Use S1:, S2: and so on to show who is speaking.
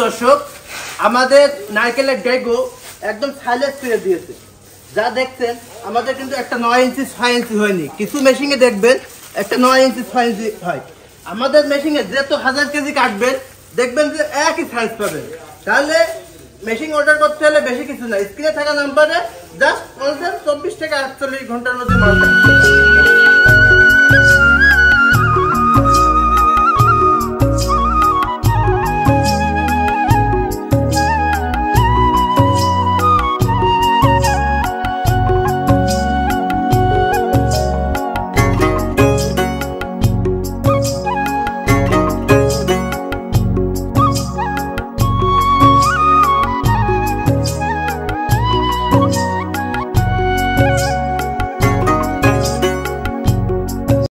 S1: দর্শক আমাদের নারকেলের ডেগো একদম সাইলেন্স করে দিয়েছে। যা দেখছেন আমাদের কিন্তু একটা 9 ইঞ্চি 6 ইঞ্চি হয়নি, কিছু মেশিনে দেখবেন একটা 9 ইঞ্চি 6 ইঞ্চি হয়। আমাদের মেশিনে যত 1000 কেজি কাটবেন দেখবেন যে একই সাইজ পাবেন। তাহলে মেশিন অর্ডার করতে হলে বেশি কিছু না, স্ক্রিনে থাকা নাম্বারে জাস্ট 24 থেকে 48 ঘন্টার মধ্যে মাল